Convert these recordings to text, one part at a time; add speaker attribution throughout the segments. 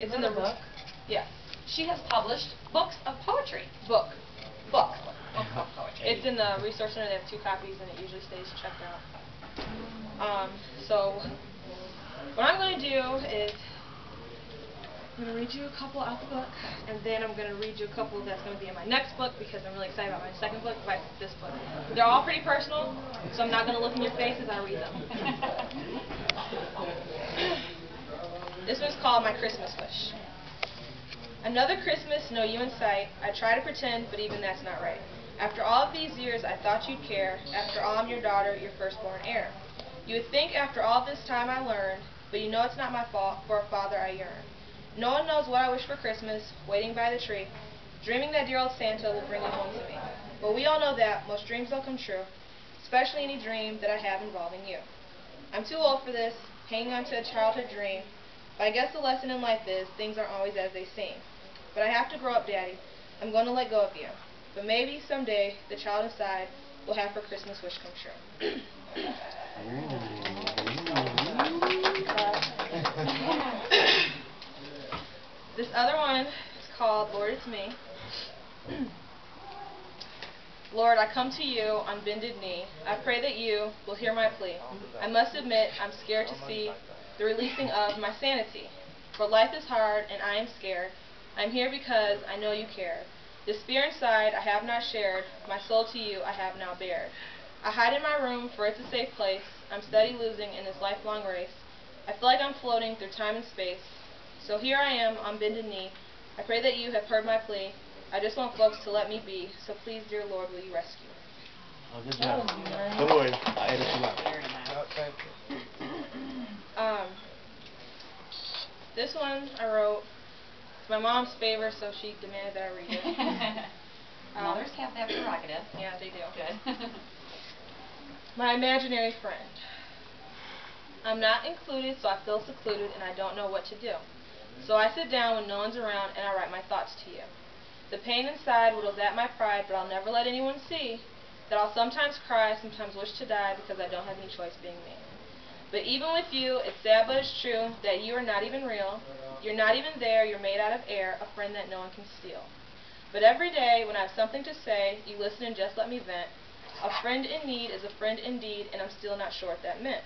Speaker 1: It's in the book. Yeah.
Speaker 2: She has published books of poetry.
Speaker 1: Book.
Speaker 2: Book of poetry.
Speaker 1: It's in the resource center. They have 2 copies, and it usually stays checked out. So what I'm going to do is I'm going to read you a couple out the book, and then I'm going to read you a couple that's going to be in my next book because I'm really excited about my second book, this book. They're all pretty personal, so I'm not going to look in your face as I read them. This one's called My Christmas Wish. Another Christmas, no you in sight. I try to pretend, but even that's not right. After all of these years, I thought you'd care. After all, I'm your daughter, your firstborn heir. You would think after all this time I learned, but you know it's not my fault, for a father I yearn. No one knows what I wish for Christmas, waiting by the tree, dreaming that dear old Santa will bring it home to me. But we all know that most dreams don't come true, especially any dream that I have involving you. I'm too old for this, hanging on to a childhood dream, but I guess the lesson in life is things aren't always as they seem. But I have to grow up, Daddy. I'm going to let go of you. But maybe someday the child inside will have her Christmas wish come true. This other one is called Lord, It's Me. Lord, I come to you on bended knee. I pray that you will hear my plea. I must admit I'm scared to see the releasing of my sanity. For life is hard and I am scared. I'm here because I know you care. This fear inside I have not shared. My soul to you I have now bared. I hide in my room for it's a safe place. I'm steady losing in this lifelong race. I feel like I'm floating through time and space. So here I am on bended knee. I pray that you have heard my plea. I just want folks to let me be. So please, dear Lord, will you rescue me?
Speaker 3: Oh, good job. Don't worry. I edit you out.
Speaker 1: This one I wrote. It's my mom's favorite, so she demanded that I read it.
Speaker 2: Mothers have that prerogative.
Speaker 1: Yeah, they do.
Speaker 2: Good.
Speaker 1: My imaginary friend. I'm not included, so I feel secluded, and I don't know what to do. So I sit down when no one's around, and I write my thoughts to you. The pain inside whittles at my pride, but I'll never let anyone see that I'll sometimes cry, sometimes wish to die, because I don't have any choice being me. But even with you, it's sad but it's true that you are not even real. You're not even there, you're made out of air, a friend that no one can steal. But every day, when I have something to say, you listen and just let me vent. A friend in need is a friend indeed, and I'm still not sure what that meant.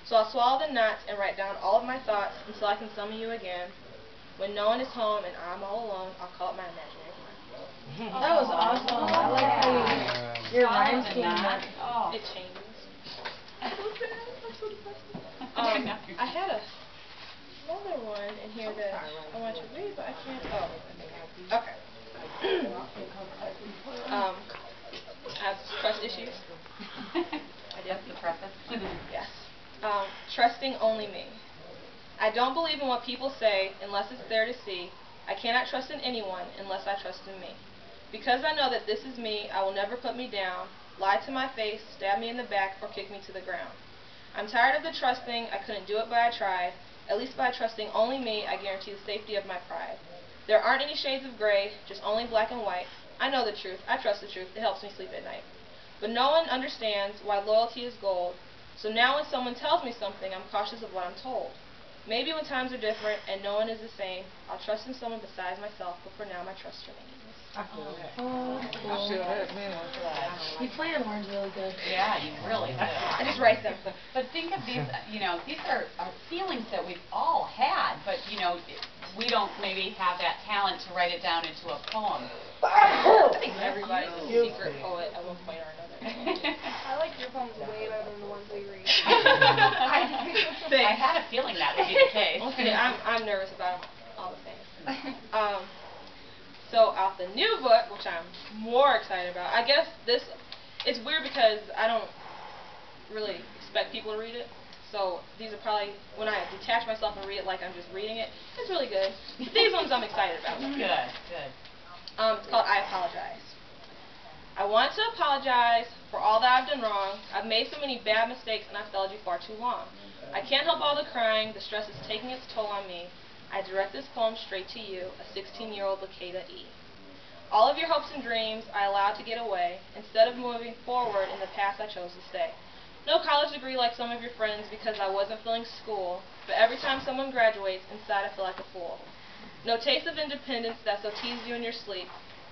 Speaker 1: So I'll swallow the knots and write down all of my thoughts until I can summon you again. When no one is home and I'm all alone, I'll call it my imaginary friend.
Speaker 4: That was awesome. I like how your rhymes came out.
Speaker 2: Oh.
Speaker 1: It changes. I had another one in here that I want to read, but I can't. Oh, okay. I have trust issues. I did.
Speaker 2: That's the preface.
Speaker 1: Yes. Trusting only me. I don't believe in what people say unless it's there to see. I cannot trust in anyone unless I trust in me. Because I know that this is me, I will never put me down, lie to my face, stab me in the back, or kick me to the ground. I'm tired of the trusting, I couldn't do it but I tried. At least by trusting only me, I guarantee the safety of my pride. There aren't any shades of gray, just only black and white. I know the truth, I trust the truth, it helps me sleep at night. But no one understands why loyalty is gold. So now when someone tells me something, I'm cautious of what I'm told. Maybe when times are different and no one is the same, I'll trust in someone besides myself, but for now my trust remains.
Speaker 4: You play on words really good.
Speaker 2: Yeah, you really do.
Speaker 1: I just write them.
Speaker 2: But think of these, these are feelings that we've all had, but, we don't maybe have that talent to write it down into a poem.
Speaker 1: I think everybody's a secret poet at one point or another.
Speaker 4: I like your poems way better than the ones we read.
Speaker 2: I had a feeling that would be the case.
Speaker 1: Okay, I'm nervous about all the things. So out the new book, which I'm more excited about, I guess it's weird because I don't really expect people to read it. So these are probably, when I detach myself and read it like I'm just reading it, it's really good. But these ones I'm excited about.
Speaker 2: Good, good.
Speaker 1: It's called I Apologize. I want to apologize for all that I've done wrong. I've made so many bad mistakes and I've failed you far too long. I can't help all the crying, the stress is taking its toll on me. I direct this poem straight to you, a 16-year-old Lakeda E. All of your hopes and dreams I allowed to get away. Instead of moving forward in the past I chose to stay. No college degree like some of your friends because I wasn't feeling school, but every time someone graduates, inside I feel like a fool. No taste of independence that so teased you in your sleep,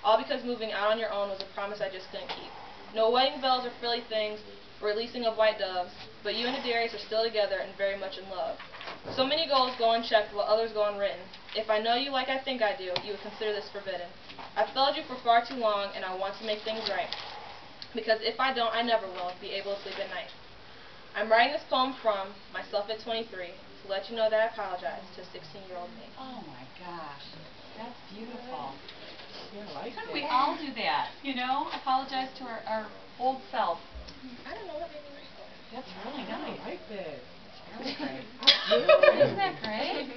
Speaker 1: all because moving out on your own was a promise I just couldn't keep. No wedding bells or frilly things, or releasing of white doves, but you and the Darius are still together and very much in love. So many goals go unchecked while others go unwritten. If I know you like I think I do, you would consider this forbidden. I've failed you for far too long, and I want to make things right. Because if I don't, I never will be able to sleep at night. I'm writing this poem from myself at 23 to let you know that I apologize to 16-year-old me.
Speaker 2: Oh my gosh, that's beautiful.
Speaker 3: Yeah, I like
Speaker 2: Couldn't
Speaker 3: that.
Speaker 2: we all do that, you know? Apologize to our old self.
Speaker 1: I don't know what made me write that.
Speaker 2: That's really
Speaker 3: I
Speaker 2: nice.
Speaker 3: like that.
Speaker 2: Really great.
Speaker 3: Yeah.
Speaker 2: Isn't that great?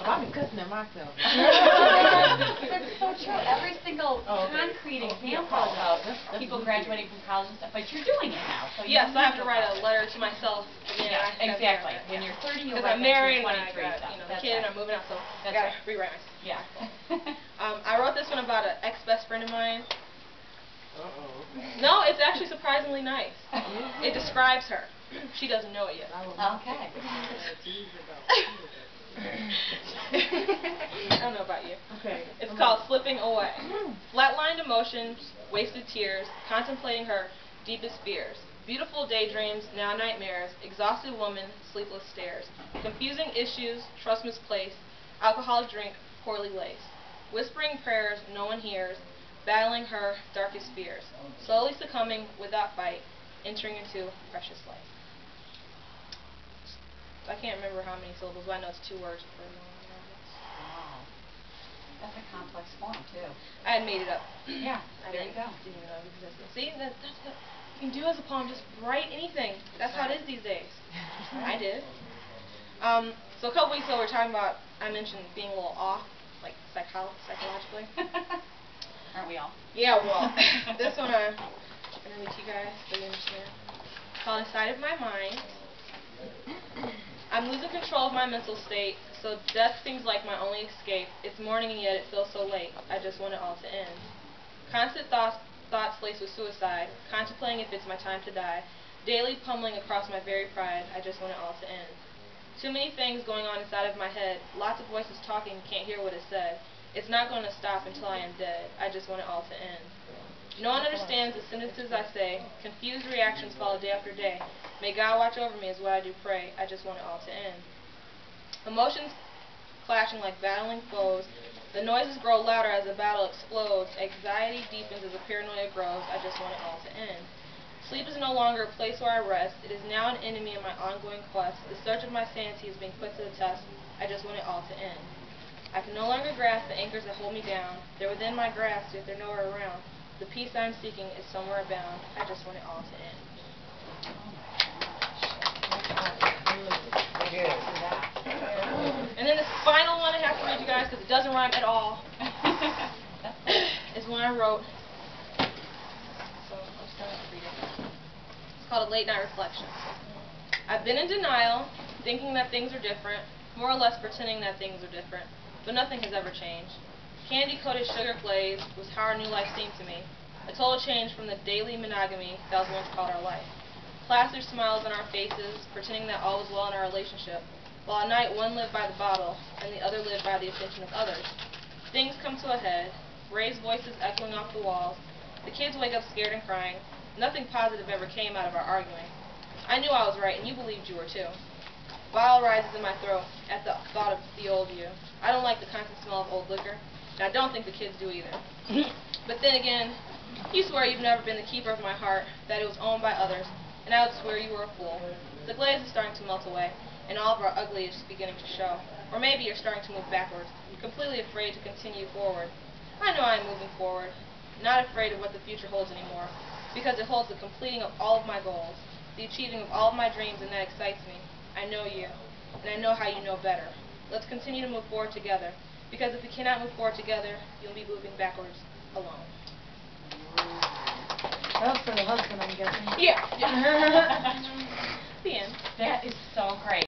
Speaker 3: I've been cussing at myself.
Speaker 2: That's so true. Every single concrete example of
Speaker 3: That's
Speaker 2: people
Speaker 3: really
Speaker 2: graduating from college and stuff, but you're doing it now, so you
Speaker 1: Yes,
Speaker 2: don't
Speaker 1: I have
Speaker 2: need
Speaker 1: to write a
Speaker 2: apologize.
Speaker 1: letter to myself.
Speaker 2: Yeah, exactly. When you're 30, you'll
Speaker 1: Because
Speaker 2: write
Speaker 1: I'm
Speaker 2: that to
Speaker 1: married
Speaker 2: your
Speaker 1: and I
Speaker 2: 23
Speaker 1: got,
Speaker 2: self.
Speaker 1: the
Speaker 2: That's
Speaker 1: kid and
Speaker 2: right.
Speaker 1: I'm moving out, so I
Speaker 2: That's
Speaker 1: gotta
Speaker 2: right.
Speaker 1: rewrite myself.
Speaker 2: Yeah.
Speaker 1: I wrote this one about an ex-best friend of mine.
Speaker 3: Uh-oh.
Speaker 1: No, it's actually surprisingly nice. It describes her. She doesn't know it yet.
Speaker 2: Okay.
Speaker 1: I don't know about you.
Speaker 3: Okay.
Speaker 1: It's called Slipping Away. Flatlined emotions, wasted tears, contemplating her deepest fears. Beautiful daydreams, now nightmares, exhausted woman, sleepless stares. Confusing issues, trust misplaced, alcoholic drink, poorly laced. Whispering prayers no one hears, battling her darkest fears. Slowly succumbing without fight, entering into precious light. I can't remember how many syllables, but I know it's 2 words per line.
Speaker 2: Wow. That's a complex form, too.
Speaker 1: I had made it up.
Speaker 2: Yeah,
Speaker 1: I
Speaker 2: there you go.
Speaker 1: didn't even know it existed. See, that's what you can do as a poem, just write anything. That's how it is these days. I did. So a couple weeks ago we were talking about, I mentioned being a little off, like psychologically.
Speaker 2: Aren't we all?
Speaker 1: Yeah, well, this one I'm going to read to you guys so you understand. It's called Inside of My Mind. I'm losing control of my mental state, so death seems like my only escape. It's morning and yet it feels so late. I just want it all to end. Constant thoughts laced with suicide, contemplating if it's my time to die. Daily pummeling across my very pride. I just want it all to end. Too many things going on inside of my head. Lots of voices talking, can't hear what is said. It's not going to stop until I am dead. I just want it all to end. No one understands the sentences I say. Confused reactions follow day after day. May God watch over me is what I do pray. I just want it all to end. Emotions clashing like battling foes. The noises grow louder as the battle explodes. Anxiety deepens as the paranoia grows. I just want it all to end. Sleep is no longer a place where I rest. It is now an enemy in my ongoing quest. The search of my sanity is being put to the test. I just want it all to end. I can no longer grasp the anchors that hold me down. They're within my grasp, yet they're nowhere around. The peace I'm seeking is somewhere abound. I just want it all to end. And then the final one I have to read you guys, because it doesn't rhyme at all, is one I wrote. So I'm just going to read it. It's called A Late Night Reflection. I've been in denial, thinking that things are different, more or less pretending that things are different, but nothing has ever changed. Candy-coated sugar glaze was how our new life seemed to me, a total change from the daily monogamy that was once called our life. Plastered smiles on our faces, pretending that all was well in our relationship, while at night one lived by the bottle, and the other lived by the attention of others. Things come to a head, raised voices echoing off the walls, the kids wake up scared and crying. Nothing positive ever came out of our arguing. I knew I was right, and you believed you were too. Bile rises in my throat at the thought of the old you. I don't like the constant smell of old liquor, and I don't think the kids do either. But then again, you swear you've never been the keeper of my heart, that it was owned by others, and I would swear you were a fool. The glaze is starting to melt away, and all of our ugly is beginning to show. Or maybe you're starting to move backwards, completely afraid to continue forward. I know I am moving forward, not afraid of what the future holds anymore, because it holds the completing of all of my goals, the achieving of all of my dreams, and that excites me. I know you, and I know how you know better. Let's continue to move forward together, because if we cannot move forward together, you'll be moving backwards alone.
Speaker 4: That was for the husband, I'm guessing.
Speaker 1: Yeah. The end.
Speaker 2: That is so great.